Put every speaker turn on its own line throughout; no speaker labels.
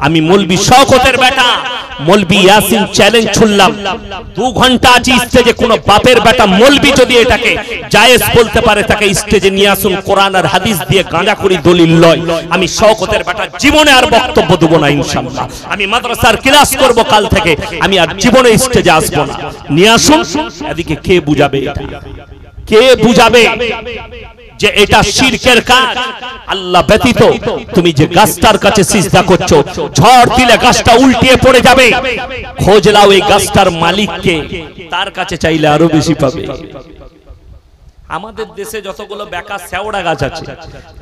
আমি মৌলভী শওকতের বেটা মৌলভী ইয়াসিন চ্যালেঞ্জ ছুড়লাম 2 ঘন্টা আছি স্টেজে, কোন বাপের বেটা মৌলভী যদি এটাকে জায়েজ বলতে পারে তাকে স্টেজে নিয়ে আসুন, কোরআন আর হাদিস দিয়ে গাঁজা করি দলিল লয়। আমি শওকতের বেটা জীবনে আর বক্তব্য দেব না ইনশাআল্লাহ। আমি মাদ্রাসার ক্লাস করব কাল থেকে, আমি আর জীবনে স্টেজে আসবো না। নিয়ে আসুন। এদিকে কে বুঝাবে এটা? কে বুঝাবে যে এটা শিরকের কাজ? আল্লাহ ব্যতীত তুমি যে গাছটার কাছে সিজদা করছো, ঝড় দিলে গাছটা উল্টিয়ে পড়ে যাবে। খোঁজ লাও এই গাছটার মালিককে, তার কাছে চাইলে আরো বেশি পাবে। আমাদের দেশে যতগুলো বেকা শেওড়া গাছ আছে,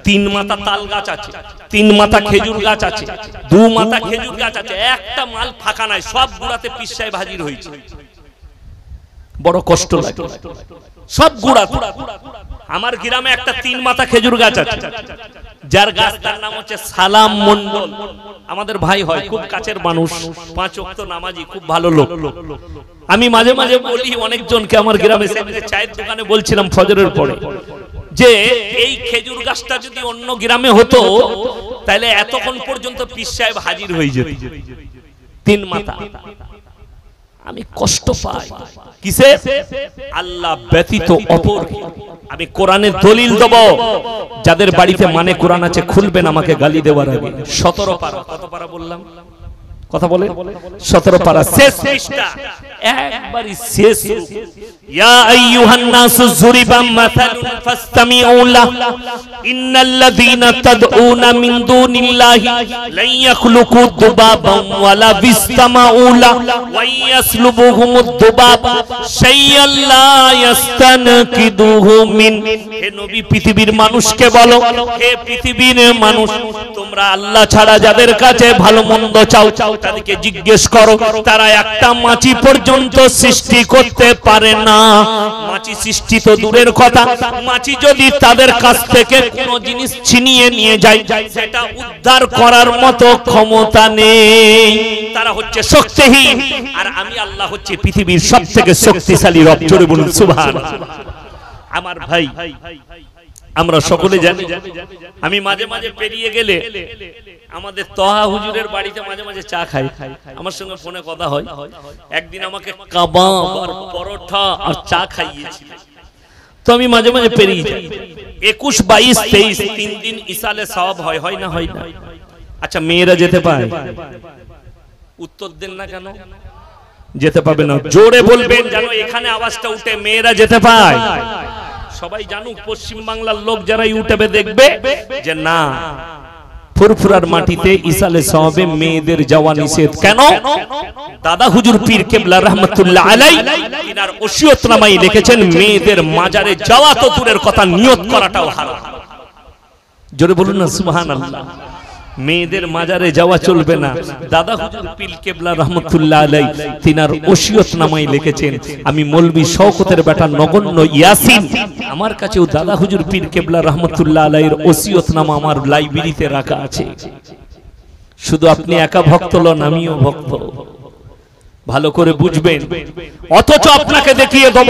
3 মাথা তাল গাছ আছে, 3 মাথা খেজুর গাছ আছে, 2 মাথা খেজুর গাছ আছে, একটা মাল ফাঁকা নাই, সব গুড়াতে পীর সাহেব হাজির হয়েছে। বড় কষ্ট লাগে, সব গুড়া। আমার গ্রামে একটা 3 মাথা খেজুর গাছ আছে, যার গাছটার নাম হচ্ছে সালাম মন্ডল। আমাদের ভাই হয়, খুব কাছের মানুষ, 5 ওয়াক্ত নামাজি, খুব ভালো লোক। আমি মাঝে মাঝে বলি অনেকজনকে, আমার গ্রামে চায়ের দোকানে বলছিলাম ফজরের পরে, যে এই খেজুর গাছটা যদি অন্য গ্রামে হতো তাহলে এতক্ষণ পর্যন্ত পীর সাহেব হাজির হয়ে যেত। 3 মাথা। আমি কষ্ট পাই কিসে? আল্লাহ ব্যতীত অপর। আমি কোরআনের দলিল দেব, যাদের বাড়িতে মানে কোরআন আছে খুলবেন আমাকে গালি দেওয়ার আগে। 17 পারা। কত পারা বললাম? কথা বলে 17 পারা, শেষ পৃষ্ঠা, একবারই শেষ। ইয়া আইয়ুহান নাসু যুরিবা মাসালুন ফাসতামিউ লাহ ইন্নাল্লাযীনা তাদউনা মিন দুনিল্লাহি লা ইয়াখলুকু দুবাবান ওয়ালা বিসতামাউ লাহ ওয়া ইয়াসলুবুহুমুদ দুবাব শাইআন লা ইস্তানকিদুহু মিন। হে নবী, পৃথিবীর মানুষকে বলো, হে পৃথিবীর মানুষ, তোমরা আল্লাহ ছাড়া যাদের কাছে ভালো মন্দ চাও তাদেরকে জিজ্ঞেস করো, তারা একটা মাছি পর্যন্ত সৃষ্টি করতে পারে না। মাছি সৃষ্টি তো দূরের কথা, মাছি যদি তাদের কাছ থেকে কোনো জিনিস ছিনিয়ে নিয়ে যায় সেটা উদ্ধার করার মতো ক্ষমতা নেই। তারা হচ্ছে শক্তিহীন, আর আমি আল্লাহ হচ্ছে পৃথিবীর সবথেকে শক্তিশালী রব। জোরে বলুন সুবহানাল্লাহ। আমার ভাই, আমরা সকলে জানি, আমি মাঝে মাঝে পেরিয়ে গেলে আমাদের তহা হুজুরের বাড়িতে মাঝে মাঝে চা খাই, আমার সঙ্গে ফোনে কথা হয়। একদিন আমাকে কাবাব আর পরোটা আর চা খাইয়েছিল, তো আমি মাঝে মাঝে পেরিয়ে যাই। 21, 22, 23 3 দিন ইসালে সওয়াব হয়, হয় না? হয় না? আচ্ছা, মেয়েরা যেতে পায়? উত্তর দেন না কেন? যেতে পাবে না। জোরে বলবেন যেন এখানে আওয়াজটা উঠে, মেয়েরা যেতে পায়। সবাই জানুক, পশ্চিম বাংলার লোক যারা ইউটিউবে দেখবে, যে না, ফুরফুরার মাটিতে ইসালে সওয়াবে মেয়েদের যাওয়া নিষেধ। কেন? দাদা হুজুর পীর কেবলা রহমাতুল্লাহ আলাইহি তিনার ওসিয়তনামায় লিখেছেন, মেয়েদের মাজারে যাওয়া তো দূরের কথা, নিয়ত করাটাও হারাম। জোরে বলুন না সুবহানাল্লাহ। মেয়েদের মাজারে যাওয়া চলবে না। দাদা হুজুর পীর কেবলা রহমাতুল্লাহ আলাইহি তিনার ওসিয়তনামায় লিখেছেন, আমি মৌলভী শওকতের বেটা নগণ্য ইয়াসিন, আমার কাছেও দাদা হুজুর পীর কেবলা রহমাতুল্লাহ আলাইহির ওসিয়তনামা আমার লাইব্রেরিতে রাখা আছে। শুধু আপনি একা ভক্ত নন, আমিও ভক্ত, ভালো করে বুঝবেন। অথচ আপনাকে দেখিয়ে দেব,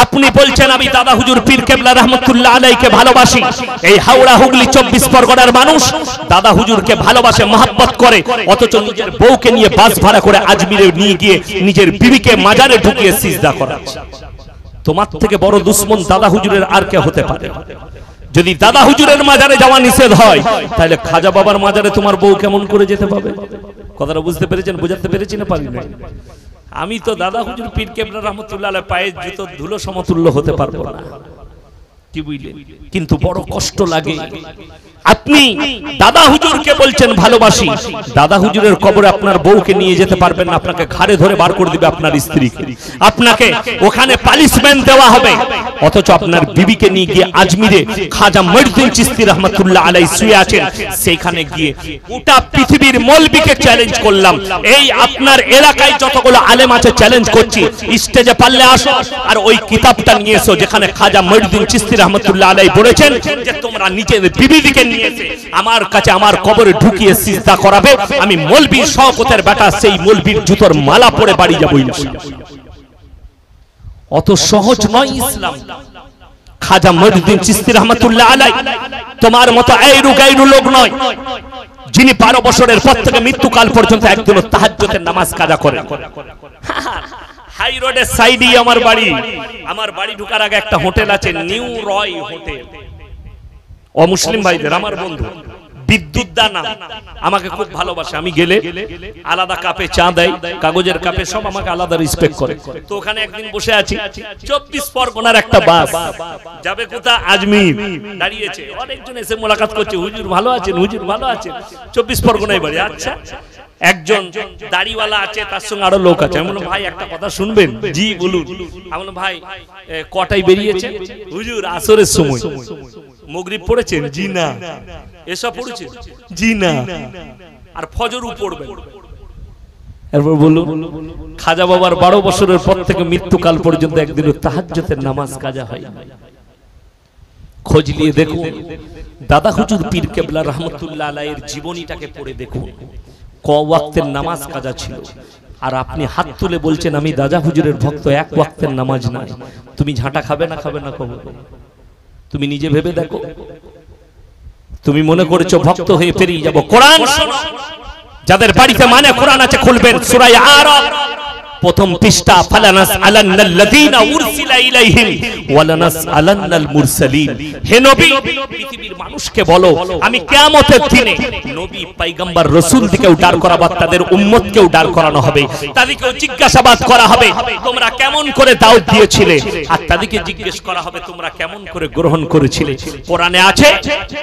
আপনি বলছেন আমি দাদা হুজুর পীর কেবলা রহমাতুল্লাহ আলাইহিকে ভালোবাসি। এই হাওড়া হুগলি 24 পরগনার মানুষ দাদা হুজুরকে ভালোবাসে, মহব্বত করে, অথচ নিজের বউকে নিয়ে বাস ভাড়া করে আজমিরে নিয়ে গিয়ে নিজের বিবিকে মাজারে ঢুকিয়ে সিজদা করাচ্ছে। তোমার থেকে বড় দুশমন দাদা হুজুরের আর কে হতে পারে? যদি দাদা হুজুরের মাজারে যাওয়া নিষেধ হয়, তাহলে খাজা বাবার মাজারে তোমার বউ কেমন করে যেতে পাবে? কথাটা বুঝতে পেরেছেন? বুঝাতে পেরেছি না পারি না? আমি তো দাদা হুজুর পীর কেবলা রহমাতুল্লাহ আলাইহি পায়ের জুতো ধুলো সমতুল্য হতে পারবো না, কি বুঝলেন? কিন্তু বড় কষ্ট লাগে। আপনি দাদা হুজুরকে বলছেন ভালোবাসি, দাদা হুজুরের কবরে আপনার বউকে নিয়ে যেতে পারবেন না, আপনাকে ঘাড়ে ধরে বার করে দিবে আপনার স্ত্রীকে, আপনাকে ওখানে পানিশমেন্ট দেওয়া হবে। অথচ আপনার বিবিকে নিয়ে গিয়ে আজমিরে খাজা মঈনুদ্দিন চিশতি রহমাতুল্লাহ আলাইহি শুয়ে আছেন, সেখানে গিয়ে গোটা পৃথিবীর মৌলবীকে চ্যালেঞ্জ করলাম, এই আপনার এলাকায় যতগুলো আলেম আছে চ্যালেঞ্জ করছি, স্টেজে পারলে আসো আর ওই কিতাবটা নিয়ে এসো যেখানে খাজা মঈনুদ্দিন চিশতি রহমাতুল্লাহ আলাইহি বলেছেন যে তোমরা নিজেদের বিবিকে আমার কাছে আমার কবরে ঢুকিয়ে সিজদা করাবে, আমি মৌলভী শওকতের বেটা সেই মৌলভীর জুতোর মালা পরে বাড়ি যাবো ইনশাআল্লাহ। অত সহজ নয় ইসলাম। খাজা মঈনুদ্দিন চিশতি রহমাতুল্লাহ আলাইহি তোমার মতো আইরু গাইরু লোক নয়। যিনি 12 বছরের পর থেকে মৃত্যুকাল পর্যন্ত একদিনও তাহাজ্জুদের নামাজ কাজা করেন। হাই রোডের সাইডে আমার বাড়ি ঢোকার আগে একটা হোটেল আছে, নিউ রয় হোটেল। অমুসলিম ভাইদের আমার বন্ধু বিদ্যুৎ দানা আমাকে খুব ভালোবাসে। আমি গেলে আলাদা কাপে চা দেয়, কাগজের কাপে, সব আমাকে আলাদা রেসপেক্ট করে। তো ওখানে একদিন বসে আছি, 24 পরগনার একটা বাস যাবে কোথা, আজমির, দাঁড়িয়েছে। অনেকজন এসে মোলাকাত করছে, হুজুর ভালো আছেন, হুজুর ভালো আছেন। 24 পরগনায় বাড়ি। আচ্ছা, একজন দাড়িওয়ালা আছে, তার সঙ্গে আরো লোক আছে। আমি বললাম ভাই একটা কথা শুনবেন? জি বলুন। আমি বললাম ভাই কটায় বেরিয়েছে? হুজুর আসরের সময়। মাগরিব পড়েছেন? জি না। এসা পড়েছেন? জি না। আর ফজরও পড়বেন? এরপর বলুন, খাজা বাবার 12 বছরের পর থেকে মৃত্যুকাল পর্যন্ত একদিনও তাহাজ্জুদের নামাজ কাজা হয় না। খোঁজ নিয়ে দেখুন, দাদা হুজুর পীর কেবলা রহমতুল্লাহ আলাইহির জীবনীটাকে পড়ে দেখুন, ক ওয়াক্তের নামাজ কাজা ছিল। আর আপনি হাত তুলে বলছেন আমি দাদা হুজুরের ভক্ত, এক ওয়াক্তের নামাজ নাই। তুমি ঝাঁটা খাবে না কবে? তুমি নিজে ভেবে দেখো। তুমি মনে করেছো ভক্ত হয়ে পেরিয়ে যাব। কোরআন শোনো, যাদের বাড়িতে মানে কোরআন আছে খুলবেন সূরা আরাফ প্রথম পৃষ্ঠা, ফালানাস আলান্নাল্লাযীনা উরসিলা ইলাইহিম ওয়ালানাস আলান্নাল মুরসালিন। হে নবী, পৃথিবীর মানুষকে বলো আমি কিয়ামতের দিনে নবী পয়গম্বর রাসূলদেরকেও দাঁড় করাবো, তাদের উম্মতকেও দাঁড় করানো হবে, তাদেরকেও জিজ্ঞাসাবাদ করা হবে তোমরা কেমন করে দাওয়াত দিয়েছিলে, আর তাদেরকে জিজ্ঞেস করা হবে তোমরা কেমন করে গ্রহণ করেছিলে। কোরআনে আছে,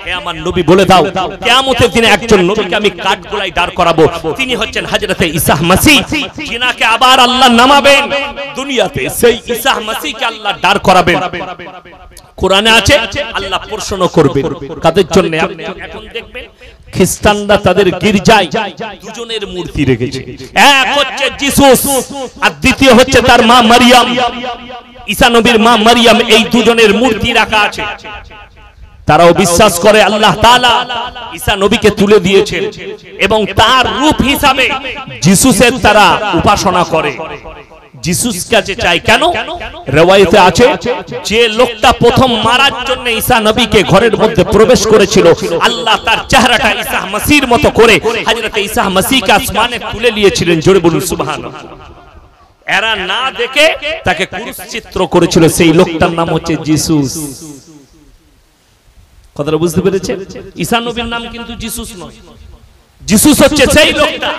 হে আমার নবী বলে দাও কিয়ামতের দিনে একজন নবীকে আমি কাঠগোলায় দাঁড় করাবো, তিনি হচ্ছেন হযরতে ঈসা মাসিহ, যিনাকে আবার আল্লাহ নামাবেন দুনিয়াতে। সেই ঈসা মাসিহকে আল্লাহ দাঁড় করাবেন। কোরআনে আছে আল্লাহ প্রশ্ন করবেন কাদের জন্য। আপনি এখন দেখবেন খ্রিস্টানরা তাদের গির্জায় দুজনের মূর্তি রেখেছে, এক হচ্ছে যিশুস আর দ্বিতীয় হচ্ছে তার মা মারিয়াম। ঈসা নবীর মা মারিয়াম, এই দুজনের মূর্তি রাখা আছে। তারাও বিশ্বাস করে আল্লাহ তাআলা ঈসা নবীকে তুলে দিয়েছেন এবং তার রূপ হিসাবে যিশুসের তারা উপাসনা করে। যিশুস কাছে চাই কেন? রওয়ায়েতে আছে যে লোকটা প্রথম মারার জন্য ঈসা নবীকে ঘরের মধ্যে প্রবেশ করেছিল, আল্লাহ তার চেহারাটা ঈসা মসিহর মতো করে হযরতে ঈসা মসিহকে আসমানে তুলে নিয়েছিলেন। জোরে বলুন সুবহানাল্লাহ। এরা না দেখে তাকে ক্রুশচিত্র করেছিল, সেই লোকটার নাম হচ্ছে যিশুস। কথাটা বুঝতে পেরেছেন? ঈসা নবীর নাম কিন্তু যিশুস নয়, যিশুস হচ্ছে সেই লোকটা।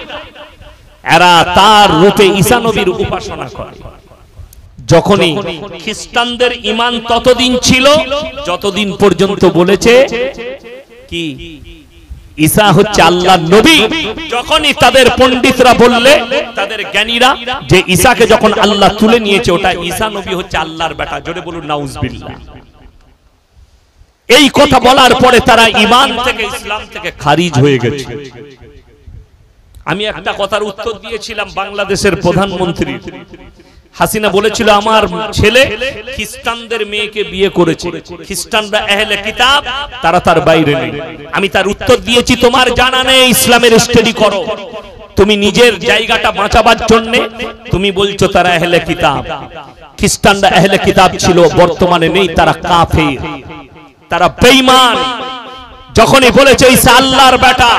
এরা তার রূপে ঈসা নবীর উপাসনা করে। যখনই খ্রিস্টানদের ঈমান ততদিন ছিল যতদিন পর্যন্ত বলেছে কি ঈসা হচ্ছে আল্লাহর নবী। যখনই তাদের পণ্ডিতরা বললে, তাদের জ্ঞানীরা, যে ঈসাকে যখন আল্লাহ তুলে নিয়েছে ওটা ঈসা নবী হচ্ছে আল্লাহর বেটা, জোরে বলুন নাউজুবিল্লাহ। এই কথা বলার পরে তারা ঈমান থেকে, ইসলাম থেকে খারিজ হয়ে গেছে। আমি একটা কথার উত্তর দিয়েছিলাম বাংলাদেশের প্রধানমন্ত্রী। হাসিনা বলেছিল আমার ছেলে খ্রিস্টানদের মেয়েকে বিয়ে করেছে, খ্রিস্টানরা আহলে কিতাব, তারা তার বাইরে নেই। আমি তার উত্তর দিয়েছি তোমার জানা নেই, ইসলামের স্টাডি করো। তুমি নিজের জায়গাটা বাঁচাবার জন্য তুমি বলছো তারা আহলে কিতাব। খ্রিস্টানরা আহলে কিতাব ছিল, বর্তমানে নেই, তারা কাফের, তারা বেঈমান। যখনই বলেছে ঈসা আল্লাহর বেটা,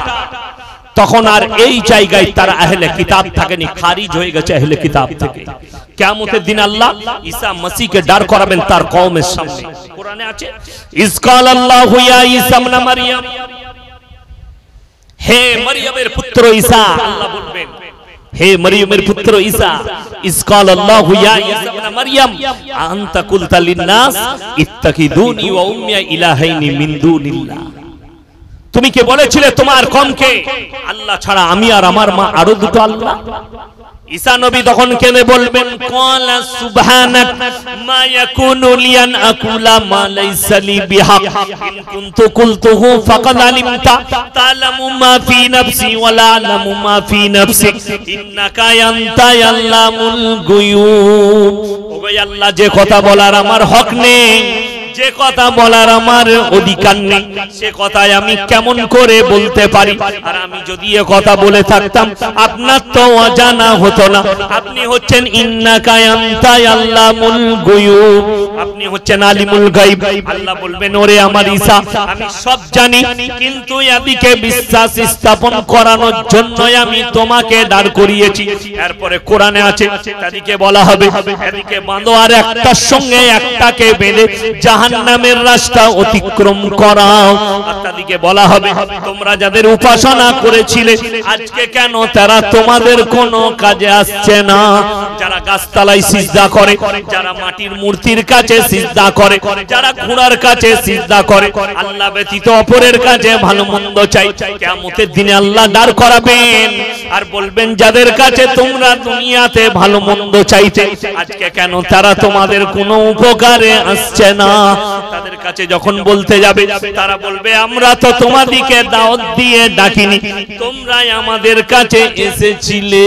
তখন আর এই জায়গায় তারা আহলে কিতাব থাকেনি, খারিজ হয়ে গেছে আহলে কিতাব থেকে। কিয়ামতের দিন আল্লাহ ঈসা মসিহকে দাঁড় করাবেন তার কওমের সামনে। কোরআনে আছে ইজ ক্বালাল্লাহু ইয়া ঈসা ইবনে মারইয়াম, হে মারইয়ামের পুত্র ঈসা, আল্লাহ বলবেন হে মারইয়ামের পুত্র ঈসা, ইজ ক্বালাল্লাহু ইয়া ঈসা ইবনে মারইয়াম আনতা কুলতা লিন-নাস ইত্তাকিদুনি ওয়া উম্মি ইলাহাইনি মিন দুনিল্লাহ। তুমি কে বলেছিলে তোমার কওমকে আল্লাহ ছাড়া আমি আর আমার মা আরো দুটো আল্লাহ? ঈসা নবী তখন কেনে বলবেন ক্বালা সুবহানাক মা ইয়াকুনু লি আন আকুলা মা লাইসা লি বিহাক ইন কুনতু কুলতুহু ফাকাদ আলিমতা তা'লামু মা ফি নাফসি ওয়া লা আ'লামু মা ফি নাফসিক ইন্নাকা আনতা আল্লামুল গুয়ুব। ওগো আল্লাহ, যে কথা বলার আমার হক নেই, যে কথা বলার আমার অধিকার নেই সে কথাই আমি কেমন করে বলতে পারি। আর আমি যদি এ কথা বলে থাকতাম আপনার তো অজানা হতো না। আপনি হচ্ছেন ইন্নাকা আনতা আল্লামুল গায়ব, আপনি হচ্ছেন আলিমুল গায়ব। আল্লাহ বলবেন ওরে আমার ঈসা আমি সব জানি, কিন্তু এদিকে বিশ্বাস স্থাপন করানোর জন্য আমি তোমাকে দাঁড় করিয়েছি। এরপরে কোরআনে আছে তাদেরকে বলা হবে এদিকে বাঁধো আর একটার সঙ্গে একটাকে বেঁধে জাহান্নামের রাস্তা অতিক্রম করাও। আর তাদেরকে বলা হবে তোমরা যাদের উপাসনা করেছিলে আজকে কেন তারা তোমাদের কোনো কাজে আসছে না। যারা গাছতলায় সিজদা করে, যারা মাটির মূর্তির কাছে সিজদা করে, যারা ঘোড়ার কাছে সিজদা করে, আল্লাহ ব্যতীত অপরের কাছে ভালো মন্দ চাই, কিয়ামতের দিনে আল্লাহ দাঁড় করাবেন আর বলবেন যাদের কাছে তোমরা দুনিয়াতে ভালো মন্দ চাইতে আজকে কেন তারা তোমাদের কোনো উপকারে আসছে না। তাদের কাছে যখন বলতে যাবে তারা বলবে আমরা তো তোমাদিকে দাওয়াত দিয়ে ডাকিনি, তোমরাই আমাদের কাছে এসেছিলে।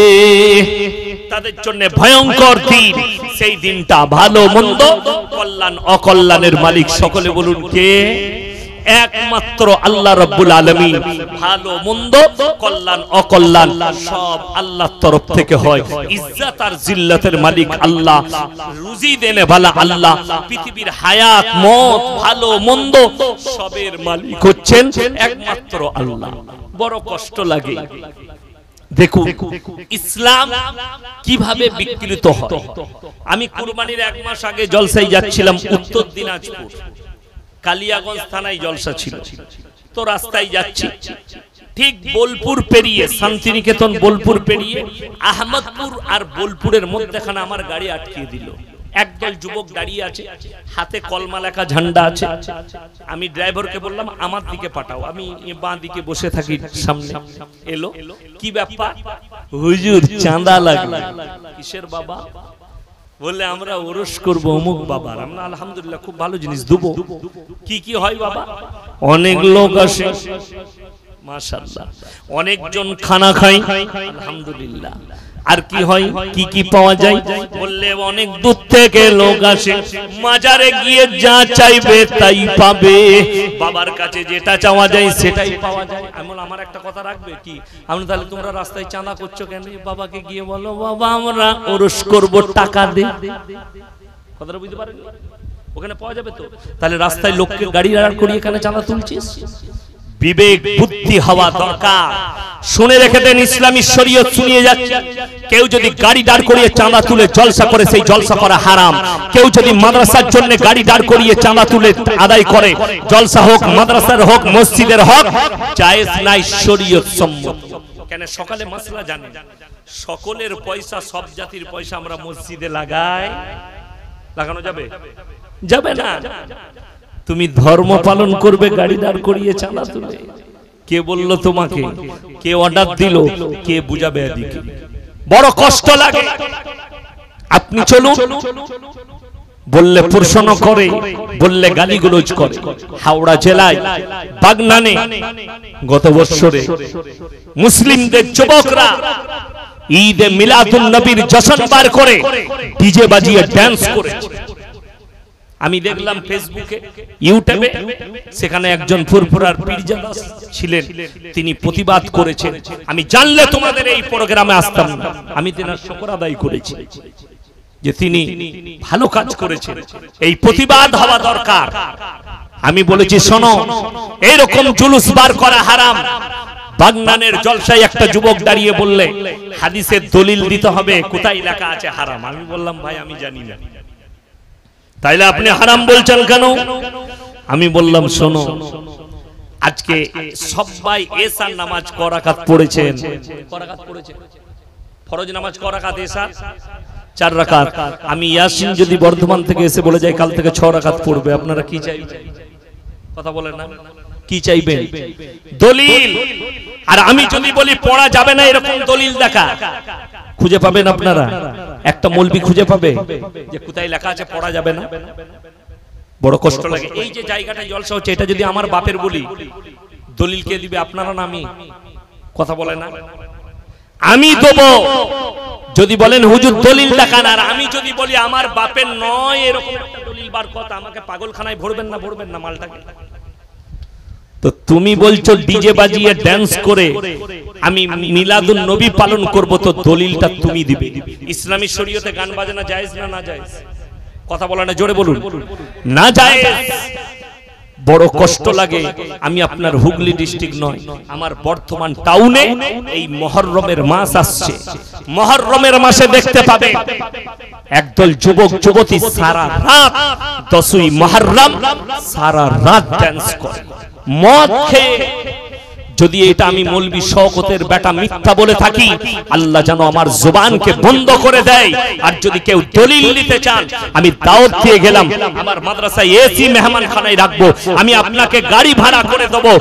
তাদের জন্য ভয়ঙ্কর দিন সেই দিনটা। ভালো মন্দ কল্যাণ অকল্যাণের মালিক সকলে বলুন কে? একমাত্র আল্লাহ রাব্বুল আলামিন। ভালো মন্দ কল্যাণ অকল্যাণ সব আল্লাহর তরফ থেকে হয়। ইজ্জত আর জিল্লাতের মালিক আল্লাহ, রুজি দেনে ভালো আল্লাহ, পৃথিবীর হায়াত মত ভালো মন্দ সবের মালিক হচ্ছেন একমাত্র আল্লাহ। বড় কষ্ট লাগে। দেখুন ইসলাম কিভাবে বিকৃত হয়। আমি কুরবানির 1 মাস আগে জলসায় যাচ্ছিলাম উত্তর দিনাজপুর, কালিয়াগঞ্জ থানায় জলসা ছিল। তো রাস্তায় যাচ্ছি, ঠিক বোলপুর পেরিয়ে শান্তিনিকেতন বোলপুর পেরিয়ে আহমদপুর আর বোলপুরের মধ্যখানে আমার গাড়ি আটকিয়ে দিল। একদল যুবক দাঁড়িয়ে আছে, হাতে কলমা লেখা ঝান্ডা আছে। আমি ড্রাইভারকে বললাম আমার দিকে পাঠাও, আমি বাঁ দিকে বসে থাকি। সামনে এলো, কি ব্যাপার? হুজুর চাঁদা লাগবে। কিসের বাবা? বললে আমরা ওরস করবো অমুক বাবার। আমরা আলহামদুলিল্লাহ খুব ভালো জিনিস দেবো। কি কি হয় বাবা? অনেক লোক আসে মাশাআল্লাহ, অনেকজন খানা খায় আলহামদুলিল্লাহ। আর কি হয়, কি কি পাওয়া যায়? বললে অনেক দূর থেকে লোক আসে, মাজারে গিয়ে যা চাইবে তাই পাবে, বাবার কাছে যেটা চাওয়া যায় সেটাই পাওয়া যায়। এমন আমার একটা কথা রাখবে কি, আমি তাহলে তোমরা রাস্তায় চাঁদা করছো কেন? বাবাকে গিয়ে বলো বাবা আমরা ওরস করব, টাকা দে। কথাটা বুঝতে পারেন? ওখানে পাওয়া যাবে তো। তাহলে রাস্তায় লোককে গাড়ি দাঁড় করিয়ে এখানে চাঁদা তুলছিস? বিবেক বুদ্ধি হওয়া দরকার। শুনে রেখে দেন, ইসলামী শরীয়ত শুনিয়ে যাচ্ছে। কেউ যদি গাড়ি দাঁড় করিয়ে চাঁদা তুলে জলসা করে, সেই জলসা করা হারাম। কেউ যদি মাদ্রাসার জন্য গাড়ি দাঁড় করিয়ে চাঁদা তুলে আদায় করে, জলসা হোক মাদ্রাসার হোক মসজিদের হোক, জায়েজ নাই, শরীয়ত সম্মত। কেন? সকালে মাসলা জানেন, সকলের পয়সা সব জাতির পয়সা আমরা মসজিদে লাগাই, লাগানো যাবে? যাবে না। তুমি ধর্ম পালন করবে গাড়ি দাঁড় করিয়ে চাঁদা তুলে? কে বলল তোমাকে? কে অর্ডার দিল? কে বুঝাবে? এদিকে বড় কষ্ট লাগে। আপনি চলুন, বললে প্রশ্ন করে, বললে গালিগালাজ করে। হাওড়া জেলায় বাগনানে গত বছরে মুসলিমদের যুবকরা ঈদে মিলাদুন নবীর জশ্ন বার করে ডিজে বাজিয়ে ডান্স করেছে। আমি দেখলাম ফেসবুকে, ইউটিউবে, সেখানে একজন ফুরফুরার পীরজাদা ছিলেন, তিনি প্রতিবাদ করেছেন। আমি জানলে তোমাদের এই প্রোগ্রামে আসতাম না। আমি তেনার শুকর আদায় করেছি যে তিনি ভালো কাজ করেছেন। এই প্রতিবাদ হওয়া দরকার। আমি বলেছি শোনো, এইরকম জুলুস বার করা হারাম। বাগনানের জলসায় একটা যুবক দাঁড়িয়ে বললে হাদিসের দলিল দিতে হবে, কোথায় লেখা আছে হারাম? আমি বললাম ভাই আমি জানি না। তাইলে আপনি হারাম বলছেন কেন? আমি বললাম শোনো, আজকে সবাই এশার নামাজ ক রাকাত পড়েছেন? ক রাকাত পড়েছেন? ফরজ নামাজ ক রাকাত? এশা 4 রাকাত। আমি ইয়াসিন যদি বর্ধমান থেকে এসে বলে যাই কাল থেকে 6 রাকাত পড়বে, আপনারা কি চাইবেন? কথা বলেন না, কি চাইবেন? দলিল। আর আমি যদি বলি পড়া যাবে না, এরকম দলিল দেখা খুঁজে পাবেন আপনারা? একটা মৌলবি খুঁজে পাবে যে কোথায় লেখা আছে পড়া যাবে না? বড় কষ্ট লাগে। এই যে জায়গাটা জলসা হচ্ছে, এটা যদি আমার বাপের বলি, দলিল কে দিবে? আপনারা না আমি? কথা বলে না? আমি দেবো যদি বলেন হুজুর দলিল দেখান। আর আমি যদি বলি আমার বাপের নয়, এরকম একটা দলিল বলবার কথা, আমাকে পাগলখানায় ভরবেন না মালটাকে। তো তুমি বলছো ডিজে বাজিয়ে ড্যান্স করে আমি মিলাদুন নবী পালন করব, তো দলিলটা তুমি দিবে। ইসলামী শরীয়তে গান বাজনা জায়েজ না না জায়েজ? কথা বলা না, জোরে বলুন। না জায়েজ। বড় কষ্ট লাগে, আমি আপনার হুগলি ডিস্ট্রিক্ট নয়, আমার বর্ধমান টাউনে এই মুহররমের মাস আসছে। মুহররমের মাসে দেখতে পাবে একদল যুবক যুবতী সারা রাত 10ই মুহররম সারা রাত ডান্স করে মদ খেয়ে। যদি এটা আমি মৌলভী শওকতের বেটা মিথ্যা বলে থাকি, আল্লাহ যেন আমার জবানকে বন্ধ করে দেয়। আর যদি কেউ দলিল নিতে চান, আমি দাওয়াত দিয়ে গেলাম, আমার মাদ্রাসায় এসি মেহমানখানায় রাখবো, আমি আপনাকে গাড়ি ভাড়া করে দেবো।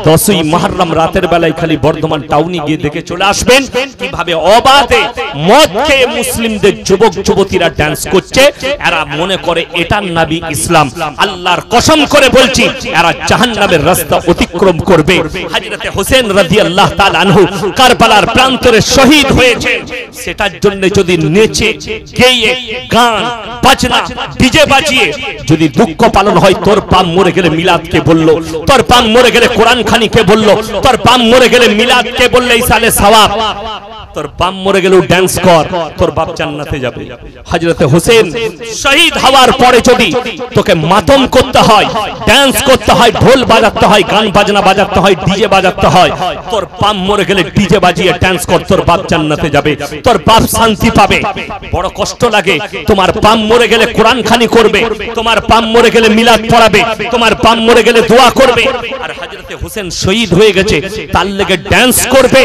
10ই মুহররম রাতের বেলায় খালি বর্ধমান টাউনে গিয়ে দেখে চলে আসবেন কিভাবে অবাধে মদ খেয়ে মুসলিমদের যুবক যুবতীরা ডান্স করছে। এরা মনে করে এটার নাবি ইসলাম। আল্লাহর কসম করে বলছি, এরা জাহান্নামের রাস্তা অতিক্রম করবে। হযরত হোসেন রাদিয়াল্লাহু তাআলা আনহু কারবালার প্রান্তরে শহীদ হয়েছে, সেটার জন্য যদি নেচে গেয়ে গান বাজনা ডিজে বাজিয়ে যদি দুঃখ পালন হয়, তোর পাম মরে গেলে মিলাদ কে বললো, তোর পাম মরে গেলে কোরআন খানি কে বললো, তোর পাম মরে গেলে মিলাদ কে বললে ইসালে সওয়াব, তোর বাপ মরে গেলেও ডান্স কর, তোর বাপ জান্নাতে যাবে। হযরত হোসেন শহীদ হওয়ার পরে যদি তোকে মাতম করতে হয়, ডান্স করতে হয়, ঢোল বাজাতে হয়, গান বাজনা বাজাতে হয়, ডিজে বাজাতে হয়, তোর বাপ মরে গেলে ডিজে বাজিয়ে ডান্স কর, তোর বাপ জান্নাতে যাবে, তোর বাপ শান্তি পাবে। বড় কষ্ট লাগে, তোমার বাপ মরে গেলে কোরআন খানি করবে, তোমার বাপ মরে গেলে মিলাদ পড়াবে, তোমার বাপ মরে গেলে দোয়া করবে, আর হযরত হোসেন শহীদ হয়ে গেছে তার লেগে ডান্স করবে।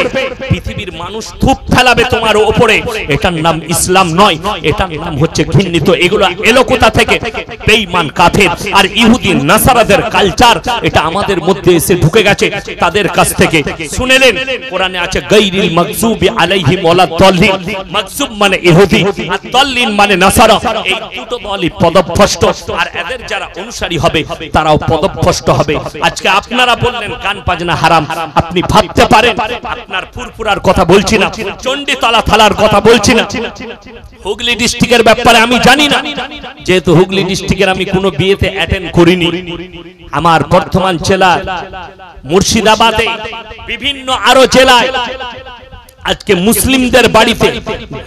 পৃথিবীর মানুষ থুপ ফেলাবে তোমার উপরে। এটার নাম ইসলাম নয়, এটার নাম হচ্ছে ঘৃণিত। এগুলো এলো কোথা থেকে? বেঈমান কাফের আর ইহুদি নাসারাদের কালচার, এটা আমাদের মধ্যে এসে ঢুকে গেছে তাদের কাছ থেকে। শুনেলেন কোরআনে আছে গায়রিল মাগযুবি আলাইহিম ওয়ালাদ-দাল্লিন। মাগযুব মানে ইহুদি আর দাল্লিন মানে নাসারা। এই দুটো দলই পদভ্রষ্ট, আর এদের যারা অনুসারী হবে তারাও পদভ্রষ্ট হবে। আজকে আপনারা বললেন গান বাজনা হারাম, আপনি ভাবতে পারেন, আপনার ফুরফুরার কথা বলছি না, চণ্ডীতলা থালার কথা বলছি না, হুগলি ডিস্ট্রিক্টের ব্যাপারে আমি জানি না, যেহেতু হুগলি ডিস্ট্রিক্টের আমি কোনো বিয়েতে অ্যাটেন্ড করিনি। আমার বর্ধমান জেলা, মুর্শিদাবাদে, বিভিন্ন আরো জেলায় আজকে মুসলিমদের বাড়িতে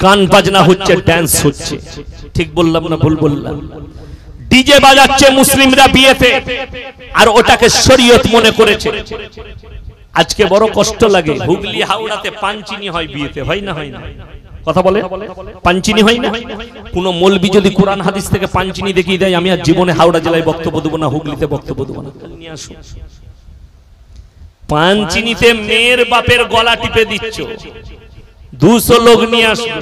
গান বাজনা হচ্ছে, ডান্স হচ্ছে। ঠিক বললাম না ভুল বললাম? ডিজে বাজাচ্ছে মুসলিমরা বিয়েতে, আর ওটাকে শরীয়ত মনে করেছে। আজকে বড় কষ্ট লাগে, হুগলি হাওড়াতে পাঞ্চিনি হয় বিয়েতে, হয় না? হয় না? কথা বলে পাঞ্চিনি হয় না? কোন মৌলবি যদি কোরআন হাদিস থেকে পাঞ্চিনি দেখিয়ে দেয়, আমি আর জীবনে হাওড়া জেলায় বক্তব্য দেবো না, হুগলিতে বক্তব্য দেবো না। পাঞ্চিনিতে মেয়ের বাপের গলা টিপে দিচ্ছ, 200 লোক নিয়ে আসবে।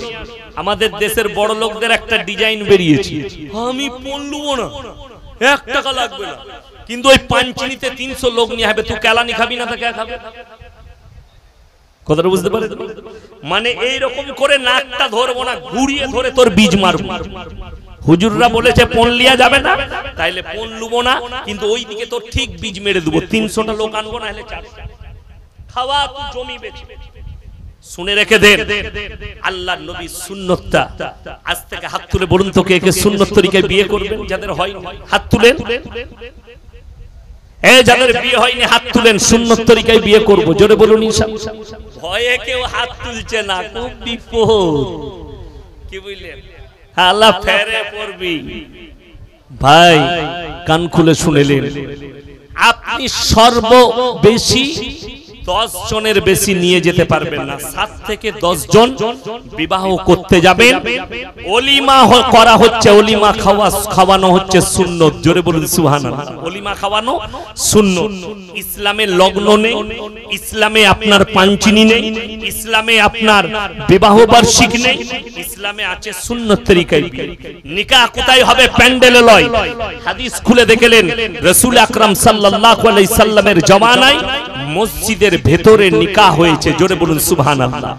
আমাদের দেশের বড় লোকদের একটা ডিজাইন বেরিয়েছে, আমি পড়লুবো না, 1 টাকা লাগবে না, কিন্তু ওই পাঞ্চিনিতে 300 লোক নিয়ে হবে। তুই কেলানি খাবি না, তা কে খাবে? কথাটা বুঝতে পারে? মানে এইরকম করে নাকটা ধরবো না, ঘুরিয়ে ধরে তোর বীজ মারবো। হুজুররা বলেছে পণ লিয়া যাবে না, তাইলে পণ লুবো না, কিন্তু ওই দিকে তোর ঠিক বীজ মেরে দেবো। 300টা লোক আনবো না, হলে 400 খাওয়া তুই জমি বেচে। শুনে রেখে দেন, আল্লাহর নবীর সুন্নতটা আজ থেকে হাত তুলে বলুন তো, কে কে সুন্নত তরিকায় বিয়ে করবেন? যাদের হয় হাত তুলেন। যাদের বিয়ে হয়নি হাত তুলেন, সুন্নত তরিকায় বিয়ে করব, জোরে বলুন ইনশাআল্লাহ। ভয়ে কেউ হাত তুলছে না, খুব বিপদ। কি বুঝলেন? আল্লাহ ফেরে পড়বি। ভাই কান খুলে শুনেলেন, আপনি সর্ববেশি 10 জনের বেশি নিয়ে যেতে পারবেন না। 7 থেকে 10 জন বিবাহ করতে যাবেন। ওলিমা করা হচ্ছে, ওলিমা খাওয়ানো হচ্ছে সুন্নত, জোরে বলুন সুবহানাল্লাহ। ওলিমা খাওয়ানো সুন্নত। ইসলামে লগ্ন নেই, ইসলামে আপনার পাঞ্চিনি নেই, ইসলামে আপনার বিবাহ বার্ষিক নেই, ইসলামে আছে সুন্নত তরিকায় বিয়ে। নিকাহ কোথায় হবে? প্যান্ডেলে লয়। হাদিস খুলে দেখলেন রাসূল আকরাম সাল্লাল্লাহু আলাইহি সাল্লামের জামানায় মসজিদের ভেতরে নিকাহ হয়েছে, জোরে বলুন সুবহানাল্লাহ।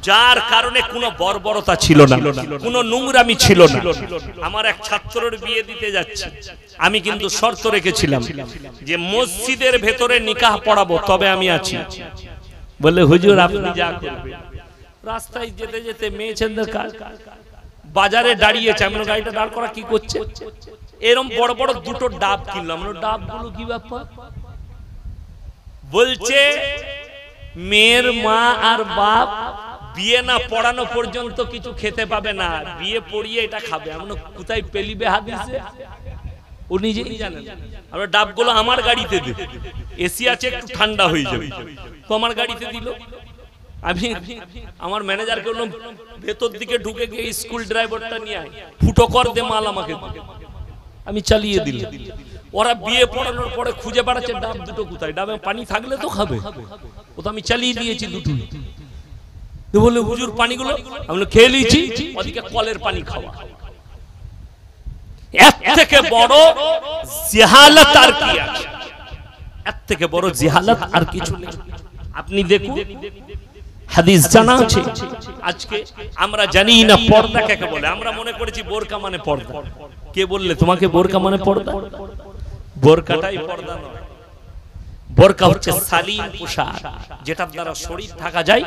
যার কারণে কোনো বর্বরতা ছিল না, কোনো নোংরামি ছিল না। আমার এক ছাত্রের বিয়ে দিতে যাচ্ছে, আমি কিন্তু শর্ত রেখেছিলাম যে মসজিদের ভেতরে নিকাহ পড়াবো, তবে আমি আছি। বলে হুজুর আপনি যা করবেন। রাস্তায় যেতে যেতে মেয়ে ছেলেদের বাজারে দাঁড়িয়েছে, আমি গাড়িটা দাঁড় করা কি করছে? এরকম বড় বড় দুটো ডাব কিনলাম। ডাবগুলো কি ব্যাপার? বলছে মেয়ের মা আর বাপ বিয়ে না পড়ানো পর্যন্ত কিছু খেতে পাবে না, বিয়ে পড়িয়ে এটা খাবে। আমরা কোথায় পেলিবে হাদিসে? ও নিজেই জানেন। আমরা ডাবগুলো আমার গাড়িতে দিই, এসি আছে একটু ঠান্ডা হয়ে যাবে, তো আমার গাড়িতে দিল। আমি আমার ম্যানেজারকে বললাম ভেতর দিকে ঢুকে গিয়ে স্কুল ড্রাইভারটা নিয়ে আয়, ফুটো কর দে মাল আমাকে। আমি চালিয়ে দিলাম। ওরা বিয়ে পড়ানোর পরে খুঁজে বেড়াচ্ছে ডাব দুটো কোথায়, ডাবে পানি থাকলে তো খাবে। ও তো আমি চালিয়ে দিয়েছি দুটো। বলে হুজুর পানিগুলো আমরা খেয়ে নিয়েছি, ওদিকে কলের পানি খাওয়া। এর থেকে বড় জিহালাত আর কি আছে? এর থেকে বড় জিহালাত আর কিছু নেই। আপনি দেখুন হাদিস জানা আছে। আজকে আমরা জানি না পর্দা কাকে বলে। আমরা মনে করেছি বোরকা মানে পর্দা। কে বললে তোমাকে বোরকা মানে পর্দা? বোরকাটাই পর্দা নয়। বোরকা হচ্ছে সালিম পোশাক, যেটার দ্বারা শরীর ঢাকা যায়।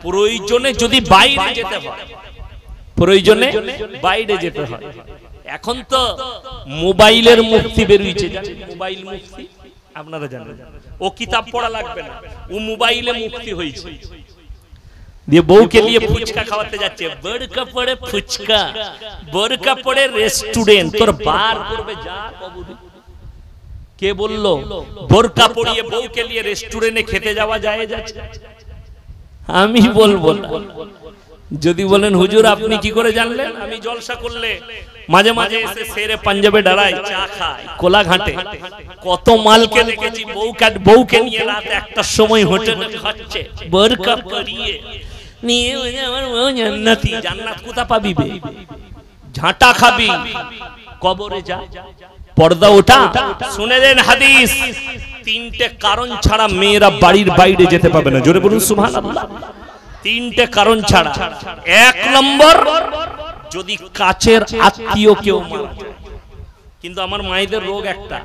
প্রয়োজনে যদি বাইরে যেতে হয়, প্রয়োজনে বাইরে যেতে হয়। এখন তো মোবাইলের মুক্তি বেরিয়েছে, মোবাইল মুক্তি আপনারা জানেন। ও কিতাব পড়া লাগবে না, ও মোবাইলে মুক্তি হয়েছে। দিয়ে বউকে নিয়ে ফুচকা খাওয়াতে যাচ্ছে, বোরকা পড়ে ফুচকা, বোরকা পড়ে রেস্টুরেন্ট। তোর বার করবে যা কবুরি। কে বললো বোরকা পরিয়ে বউকে নিয়ে রেস্টুরেন্টে খেতে যাওয়া যায়? আমি বলবো না। যদি বলেন হুজুর আপনি কি করে জানলেন? আমি জলসা করলে মাঝে মাঝে এসে সেরে পাঞ্জাবে দাঁড়াই, চা খাই কোলাঘাটে। কত মালকে দেখেছি বউকে নিয়ে রাত 1টার সময় হোটেলে খাচ্ছে বোরকা পরিয়ে নিয়ে। আমার বউ জান্নাতি। জান্নাত কোথা পাবি বে? ঝাঁটা খাবি, কবরে যা। পর্দা ওটা। শুনে দেন হাদিস, 3টে কারণ ছাড়া মেয়েরা বাড়ির বাইরে যেতে পাবে না। জোরে বলুন সুবহানাল্লাহ। 3টে কারণ ছাড়া। 1 নম্বর, যদি কাছের আত্মীয় কেউ মারা যায়। কিন্তু আমার মায়েদের রোগ একটা,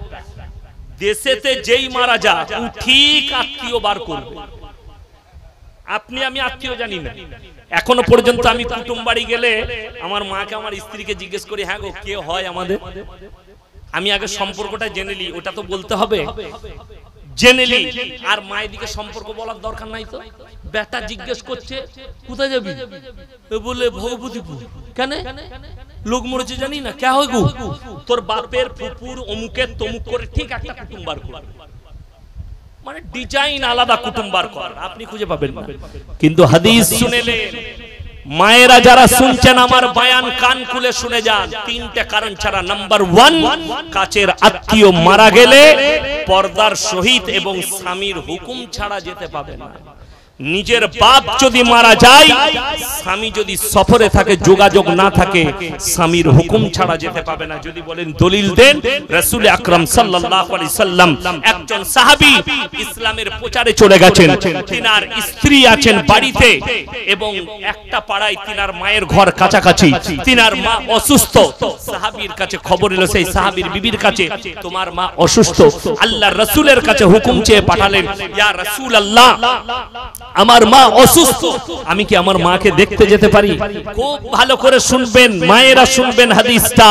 দেশেতে যেই মারা যায় ঠিক আত্মীয় বার করবে। আপনি আমি আত্মীয় জানি না। এখনো পর্যন্ত আমি কুটুম বাড়ি গেলে আমার মাকে আমার স্ত্রীকে জিজ্ঞেস করি, হ্যাঁ গো কে হয় আমাদের? আমি আগে সম্পর্কটা জেনে নি, ওটা তো বলতে হবে। জেনে নি, আর মায়ের দিকে সম্পর্ক বলার দরকার নাই। তো বেটা জিজ্ঞেস করছে কোথায় যাবি? বলে ভগবতীপুর। কেন? লোক মরেছে জানি না। কে হয় গো? তোর বাপের ফুপুর অমুকের তমুক করে ঠিক একটা কুটুম বার কর। মানে ডিজাইন আলাদা কুটুম বার কর, আপনি খুঁজে পাবেন না। কিন্তু হাদিস শুনেলে মায়েরা যারা শুনছেন আমার বয়ান কান খুলে শুনে যান। 3টে কারণ ছাড়া। নাম্বার 1, কাছের আত্মীয় মারা গেলে পর্দার সহিত এবং স্বামীর হুকুম ছাড়া যেতে পাবে না। নিজের বাপ যদি মারা যায়, স্বামী যদি সফরে থাকে, যোগাযোগ না থাকে, স্বামীর হুকুম ছাড়া যেতে পাবে না। যদি বলেন দলিল দেন, রাসূল আকরাম সাল্লাল্লাহু আলাইহি সাল্লাম একজন সাহাবী ইসলামের প্রচারে চলে গেছেন। তিনার স্ত্রী আছেন বাড়িতে এবং একটা পাড়ায় তিনার মায়ের ঘর কাছাকাছি। তিনার মা অসুস্থ। সাহাবীর কাছে খবর এলো, সেই সাহাবীর বিবির কাছে, তোমার মা অসুস্থ। আল্লাহর রাসূলের কাছে হুকুম চেয়ে পাঠালেন, ইয়া রাসূলুল্লাহ আমার মা অসুস্থ, আমি কি আমার মাকে দেখতে যেতে পারি? খুব ভালো করে শুনবেন, মায়েরা শুনবেন হাদিসটা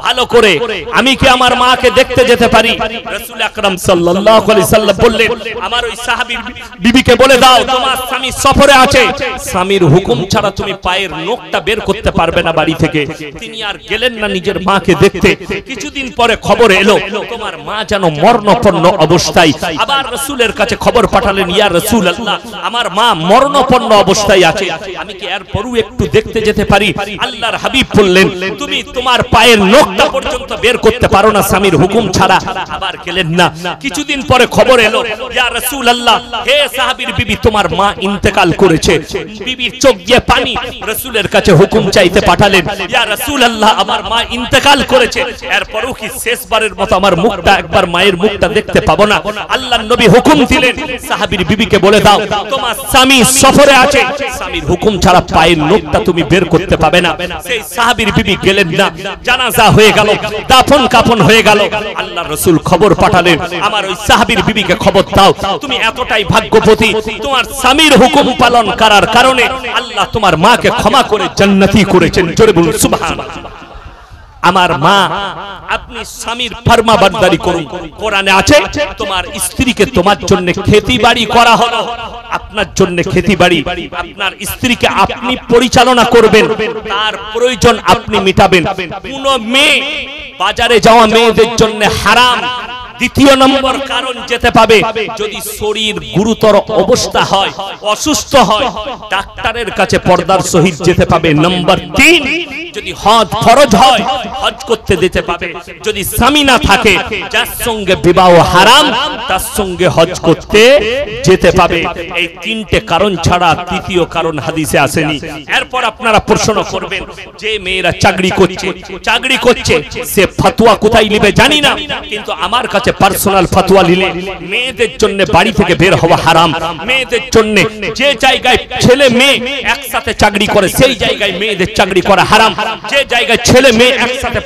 ভালো করে। আমি কি আমার মাকে দেখতে যেতে পারি? রাসূল আকরাম সাল্লাল্লাহু আলাইহি সাল্লাম বললেন, আমার ওই সাহাবীর বিবিকে বলে দাও তোমার স্বামী সফরে আছে, স্বামীর হুকুম ছাড়া তুমি পায়ের নখটা বের করতে পারবে না বাড়ি থেকে। তিনি আর গেলেন না নিজের মাকে দেখতে। কিছুদিন পরে খবর এলো তোমার মা যেন মরণাপন্ন অবস্থায়। আবার রাসূলের কাছে খবর পাঠালেন, ইয়া রাসূলুল্লাহ আমার মা মরণাপন্ন অবস্থায় আছে, আমি কি এরপরও একটু দেখতে যেতে পারি? আল্লাহর হাবিব বললেন, তুমি তোমার পায়ের নখটা পর্যন্ত বের করতে পারো না স্বামীর হুকুম ছাড়া। আবার গেলেন না। কিছুদিন পরে খবর এলো, ইয়া রাসূলুল্লাহ হে সাহাবীর বিবি তোমার মা ইন্তেকাল করেছে। বিবির চোখ দিয়ে পানি। রাসূলের কাছে হুকুম চাইতে পাঠালেন, ইয়া রাসূলুল্লাহ আমার মা ইন্তেকাল করেছে, এরপরও কি শেষবারের মতো আমার মুখটা একবার মায়ের মুখটা দেখতে পাবো না? আল্লাহর নবী হুকুম দিলেন, সাহাবীর বিবিকে বলে দাও তোমার স্বামী সফরে আছে, স্বামীর হুকুম ছাড়া পায়ের নখটা তুমি বের করতে পাবে না। সেই সাহাবীর বিবি গেলেন না। জানাজা হয়ে গেল, দাফন কাফন হয়ে গেল। আল্লাহর রাসূল খবর পাঠালেন, আমার ওই সাহাবীর বিবিকে খবর দাও, তুমি এতটাই ভাগ্যবতী, তোমার স্বামীর হুকুম পালন করার কারণে আল্লাহ তোমার মাকে ক্ষমা করে জান্নাতি করেছেন। জোরে বলুন সুবহানাল্লাহ। আমার মা আপনি স্বামীর ফরমাবরদারি করুন। কোরআনে আছে তোমার স্ত্রীকে তোমার জন্য খেতিবাড়ি করা হলো, আপনার জন্য খেতিবাড়ি, আপনার স্ত্রীকে আপনি পরিচালনা করবেন, তার প্রয়োজন আপনি মেটাবেন। কোন মেয়ে বাজারে যাওয়া মেয়েদের জন্য হারাম। দ্বিতীয় নম্বর কারণ যেতে পাবে যদি শরীর গুরুতর অবস্থা হয়, অসুস্থ হয়, ডাক্তারের কাছে পর্দার সহিত যেতে পাবে। নম্বর 3 যদি হজ ফরজ হয়, হজ করতে যেতে পাবে। যদি স্বামী না থাকে, যার সঙ্গে বিবাহ হারাম, তার সঙ্গে হজ করতে যেতে পাবে। এই 3টে কারণ ছাড়া তৃতীয় কারণ হাদিসে আসেনি। এরপর আপনারা প্রশ্ন করবেন যে মেয়েরা চাকরি করছে সে ফতোয়া কোথায় নেবে জানি না, কিন্তু আমার কাছে পার্সোনাল ফতোয়া নিলে মেয়েদের জন্য বাড়ি থেকে বের হওয়া হারাম। মেয়েদের জন্য যে জায়গায় ছেলে মেয়ে একসাথে চাকরি করে সেই জায়গায় মেয়েদের চাকরি করা হারাম। যে জায়গায় ছেলে মেয়ে একসাথে